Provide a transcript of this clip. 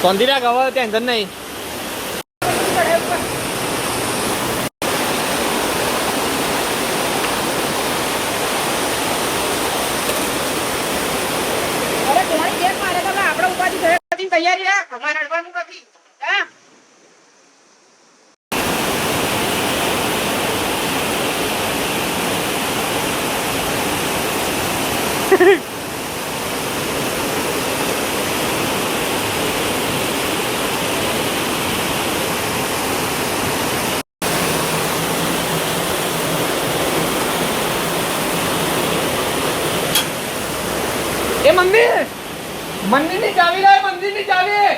શાંતિ રાખ, હવે ટેન્શન નહીં. તૈયારી રાખ, અમારે અડવાનું નથી. હા એ મંદિરની ચાવી લાય, મંદિરની ચાવી.